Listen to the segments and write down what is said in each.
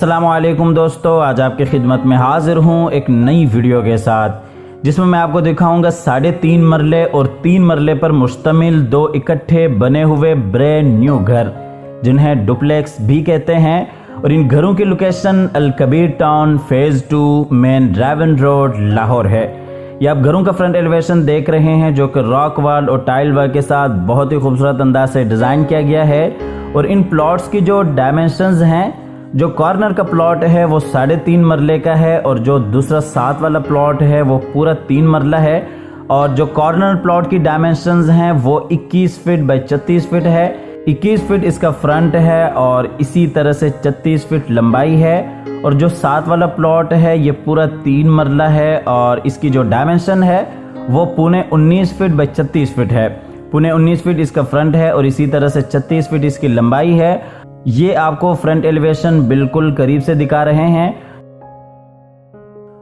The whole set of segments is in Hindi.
अस्सलामुअलैकुम दोस्तों, आज आपकी खिदमत में हाजिर हूँ एक नई वीडियो के साथ जिसमें मैं आपको दिखाऊंगा 3.5 मरले और 3 मरले पर मुश्तमिल 2 इकट्ठे बने हुए ब्रांड न्यू घर जिन्हें डुप्लेक्स भी कहते हैं। और इन घरों की location Al Kabir town phase 2 main ड्राइवन रोड लाहौर है। ये आप घरों का फ्रंट एलिवेशन देख रहे हैं जो कि रॉक वॉल और टाइल वर्क के साथ बहुत ही खूबसूरत अंदाज से डिज़ाइन किया गया है। और इन प्लॉट्स की जो डायमेंशंस हैं, जो कॉर्नर का प्लॉट है वो 3.5 मरले का है और जो दूसरा 7 वाला प्लॉट है वो पूरा 3 मरला है। और जो कॉर्नर प्लॉट की डायमेंशंस हैं वो 21 फीट बाई 36 फीट है। 21 फीट इसका फ्रंट है और इसी तरह से 36 फीट लंबाई है। और जो 7 वाला प्लॉट है ये पूरा 3 मरला है और इसकी जो डायमेंशन है वो पौने 19 फीट बाई 36 फीट है। पौने 19 फीट इसका फ्रंट है और इसी तरह से 36 फीट इसकी लंबाई है। ये आपको फ्रंट एलिवेशन बिल्कुल करीब से दिखा रहे हैं।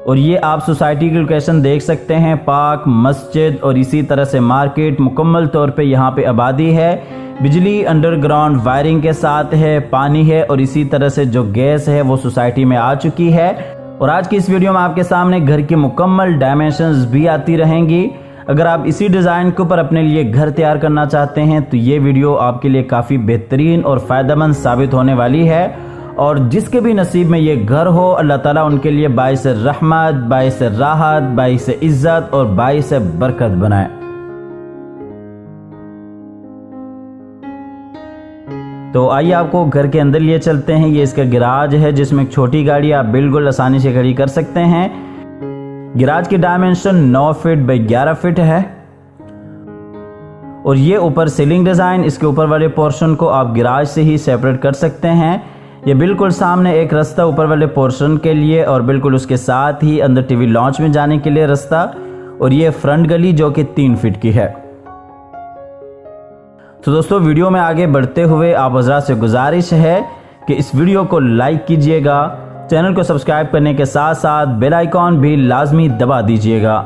और ये आप सोसाइटी की लोकेशन देख सकते हैं, पार्क, मस्जिद और इसी तरह से मार्केट मुकम्मल तौर पे यहाँ पे आबादी है। बिजली अंडरग्राउंड वायरिंग के साथ है, पानी है और इसी तरह से जो गैस है वो सोसाइटी में आ चुकी है। और आज की इस वीडियो में आपके सामने घर की मुकम्मल डायमेंशंस भी आती रहेंगी। अगर आप इसी डिज़ाइन के ऊपर अपने लिए घर तैयार करना चाहते हैं तो ये वीडियो आपके लिए काफ़ी बेहतरीन और फ़ायदेमंद साबित होने वाली है। और जिसके भी नसीब में ये घर हो, अल्लाह ताला उनके लिए बाइस रहमत, बाइस राहत, बाइस इज़्ज़त और बाइस बरकत बनाए। तो आइए आपको घर के अंदर लिए चलते हैं। ये इसका गैराज है जिसमें एक छोटी गाड़ी आप बिल्कुल आसानी से खड़ी कर सकते हैं। गैराज की डायमेंशन 9 फीट बाई 11 फीट है। और ये ऊपर सीलिंग डिज़ाइन, इसके ऊपर वाले पोर्शन को आप गैराज से ही सेपरेट कर सकते हैं। ये बिल्कुल सामने एक रास्ता ऊपर वाले पोर्शन के लिए और बिल्कुल उसके साथ ही अंदर टीवी लॉन्च में जाने के लिए रास्ता। और ये फ्रंट गली जो कि 3 फीट की है। तो दोस्तों, वीडियो में आगे बढ़ते हुए आप हज़रात से गुजारिश है कि इस वीडियो को लाइक कीजिएगा, चैनल को सब्सक्राइब करने के साथ साथ बेल आइकॉन भी लाजमी दबा दीजिएगा।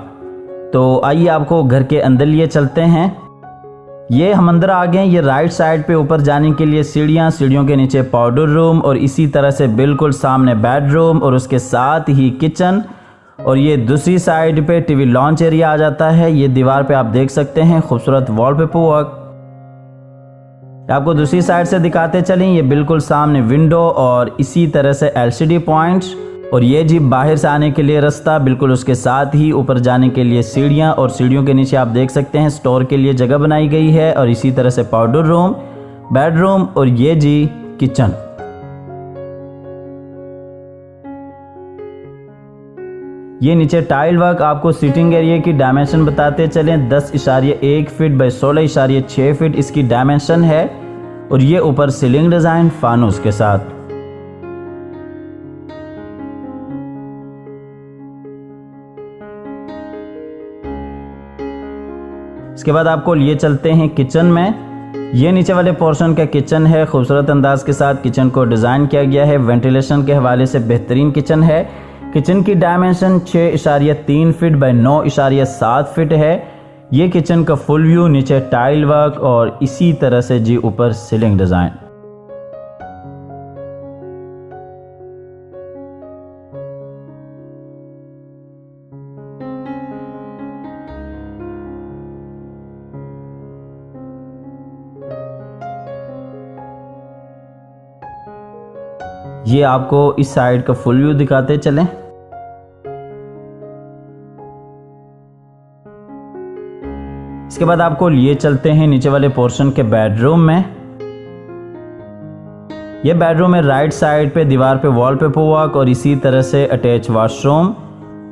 तो आइए आपको घर के अंदर लिए चलते हैं। ये हम अंदर आ गए। ये राइट साइड पे ऊपर जाने के लिए सीढ़ियाँ, सीढ़ियों के नीचे पाउडर रूम और इसी तरह से बिल्कुल सामने बेडरूम और उसके साथ ही किचन। और ये दूसरी साइड पे टीवी लॉन्च एरिया आ जाता है। ये दीवार पे आप देख सकते हैं खूबसूरत वॉलपेपर वर्क। आपको दूसरी साइड से दिखाते चलें, ये बिल्कुल सामने विंडो और इसी तरह से एलसीडी पॉइंट्स। और ये जी बाहर से आने के लिए रास्ता, बिल्कुल उसके साथ ही ऊपर जाने के लिए सीढ़ियाँ और सीढ़ियों के नीचे आप देख सकते हैं स्टोर के लिए जगह बनाई गई है। और इसी तरह से पाउडर रूम, बेडरूम और ये जी किचन। ये नीचे टाइल वर्क आपको सीटिंग एरिया की डायमेंशन बताते चलें, 10.1 फीट बाई 16.6 फीट इसकी डायमेंशन है। और ये ऊपर सीलिंग डिज़ाइन फानूस के साथ। इसके बाद आपको लिए चलते हैं किचन में। ये नीचे वाले पोर्शन का किचन है, खूबसूरत अंदाज के साथ किचन को डिज़ाइन किया गया है। वेंटिलेशन के हवाले से बेहतरीन किचन है। किचन की डायमेंशन 6.3 फीट बाई 9.7 फीट है। ये किचन का फुल व्यू, नीचे टाइल वर्क और इसी तरह से जी ऊपर सीलिंग डिज़ाइन। ये आपको इस साइड का फुल व्यू दिखाते चलें। इसके बाद आपको लिए चलते हैं नीचे वाले पोर्शन के बेडरूम में। ये बेडरूम में राइट साइड पे दीवार पे वॉलपेपर वर्क और इसी तरह से अटैच वॉशरूम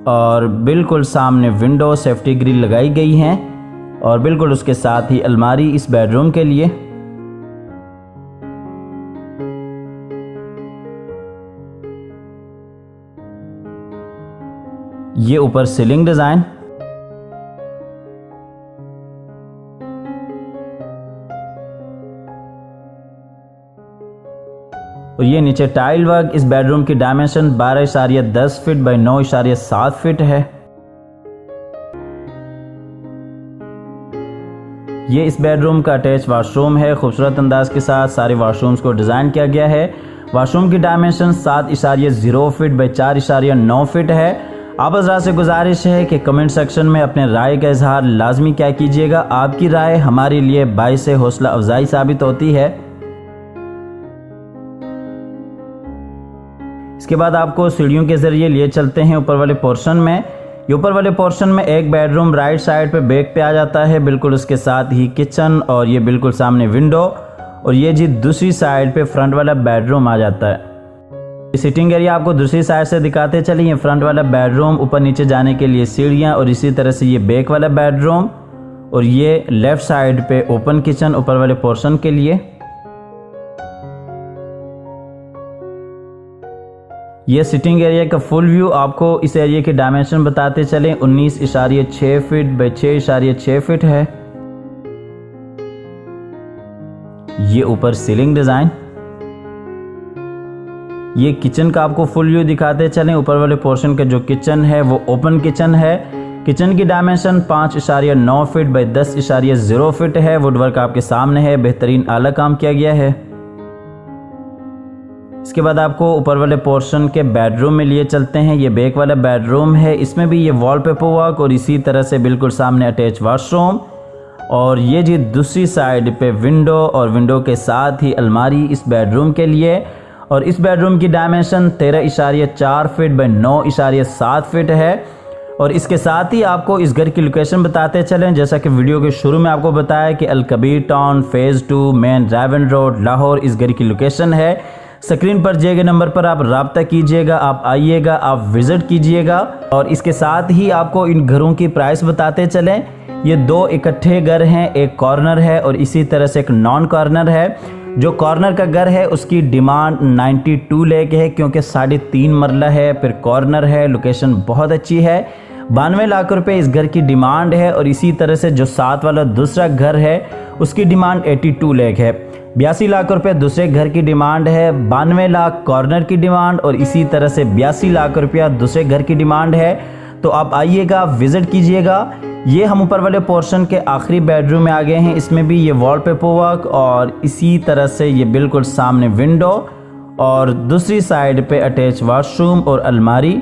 और बिल्कुल सामने विंडो, सेफ्टी ग्रिल लगाई गई हैं। और बिल्कुल उसके साथ ही अलमारी इस बेडरूम के लिए। ये ऊपर सीलिंग डिज़ाइन। और ये नीचे टाइल वर्क। इस बेडरूम की डायमेंशन 12.10 फीट बाई 9.7 फीट है। ये इस बेडरूम का अटैच वॉशरूम है। खूबसूरत अंदाज के साथ सारे वॉशरूम्स को डिज़ाइन किया गया है। वाशरूम की डायमेंशन 7.0 फीट बाई 4.9 फीट है। आप हज़रात से गुजारिश है कि कमेंट सेक्शन में अपने राय का इजहार लाजमी क्या कीजिएगा। आपकी राय हमारे लिए बाइस हौसला अफजाई साबित होती है। इसके बाद आपको सीढ़ियों के ज़रिए लिए चलते हैं ऊपर वाले पोर्शन में। ये ऊपर वाले पोर्शन में एक बेडरूम राइट साइड पे बैक पे आ जाता है, बिल्कुल उसके साथ ही किचन और ये बिल्कुल सामने विंडो, और ये जी दूसरी साइड पे फ्रंट वाला बेडरूम आ जाता है। सिटिंग एरिया आपको दूसरी साइड से दिखाते चलिए। फ्रंट वाला बेडरूम, ऊपर नीचे जाने के लिए सीढ़ियाँ, और इसी तरह से ये बैक वाला बेडरूम, और ये लेफ्ट साइड पे ओपन किचन ऊपर वाले पोर्शन के लिए। ये सिटिंग एरिया का फुल व्यू आपको इस एरिया के डायमेंशन बताते चलें। 19.6 फीट बाई 6.6 फीट है। ये ऊपर सीलिंग डिजाइन। ये किचन का आपको फुल व्यू दिखाते चलें। ऊपर वाले पोर्शन का जो किचन है वो ओपन किचन है। किचन की डायमेंशन 5.9 फीट बाई 10.0 फीट है। वुडवर्क आपके सामने है, बेहतरीन आला काम किया गया है। इसके बाद आपको ऊपर वाले पोर्शन के बेडरूम में लिए चलते हैं। ये बैक वाला बेडरूम है, इसमें भी ये वॉलपेपर वर्क और इसी तरह से बिल्कुल सामने अटैच वॉशरूम, और ये जी दूसरी साइड पे विंडो और विंडो के साथ ही अलमारी इस बेडरूम के लिए। और इस बेडरूम की डायमेंशन 13.4 फीट बाई 9.7 फीट है। और इसके साथ ही आपको इस घर की लोकेशन बताते चलें। जैसा कि वीडियो के शुरू में आपको बताया कि Al Kabir town phase 2 main Raiwind road Lahore इस घर की लोकेशन है। स्क्रीन पर दिए गए नंबर पर आप राब्ता कीजिएगा, आप आइएगा, आप विजिट कीजिएगा। और इसके साथ ही आपको इन घरों की प्राइस बताते चलें। ये दो इकट्ठे घर हैं, एक कॉर्नर है और इसी तरह से एक नॉन कॉर्नर है। जो कॉर्नर का घर है उसकी डिमांड 92 लाख है, क्योंकि 3.5 मरला है, फिर कॉर्नर है, लोकेशन बहुत अच्छी है। 92 लाख रुपए इस घर की डिमांड है। और इसी तरह से जो साथ वाला दूसरा घर है उसकी डिमांड 82 लाख है। 82 लाख रुपए दूसरे घर की डिमांड है। 92 लाख कॉर्नर की डिमांड, और इसी तरह से 82 लाख रुपया दूसरे घर की डिमांड है। तो आप आइएगा, विजिट कीजिएगा। ये हम ऊपर वाले पोर्शन के आखिरी बेडरूम में आ गए हैं। इसमें भी ये वॉलपेपर वर्क और इसी तरह से ये बिल्कुल सामने विंडो और दूसरी साइड पे अटैच वॉशरूम और अलमारी।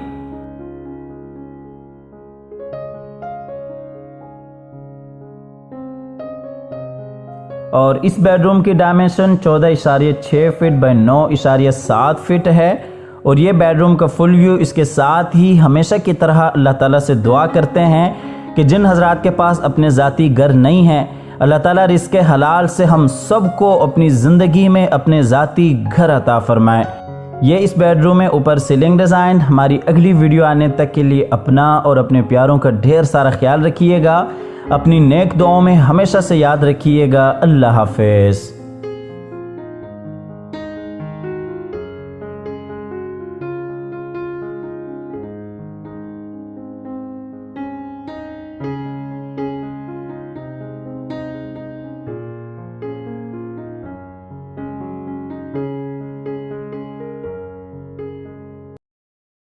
और इस बेडरूम की डायमेंशन 14.6 फीट बाई 9.7 फीट है। और ये बेडरूम का फुल व्यू। इसके साथ ही हमेशा की तरह अल्लाह ताला से दुआ करते हैं कि जिन हजरात के पास अपने ज़ाती घर नहीं हैं, अल्लाह ताला रिज़्क़ हलाल से हम सबको अपनी ज़िंदगी में अपने ज़ाती घर अता फरमाए। ये इस बेडरूम में ऊपर सीलिंग डिज़ाइन। हमारी अगली वीडियो आने तक के लिए अपना और अपने प्यारों का ढेर सारा ख्याल रखिएगा। अपनी नेक दुआओं में हमेशा से याद रखिएगा। अल्लाह हाफ़िज़।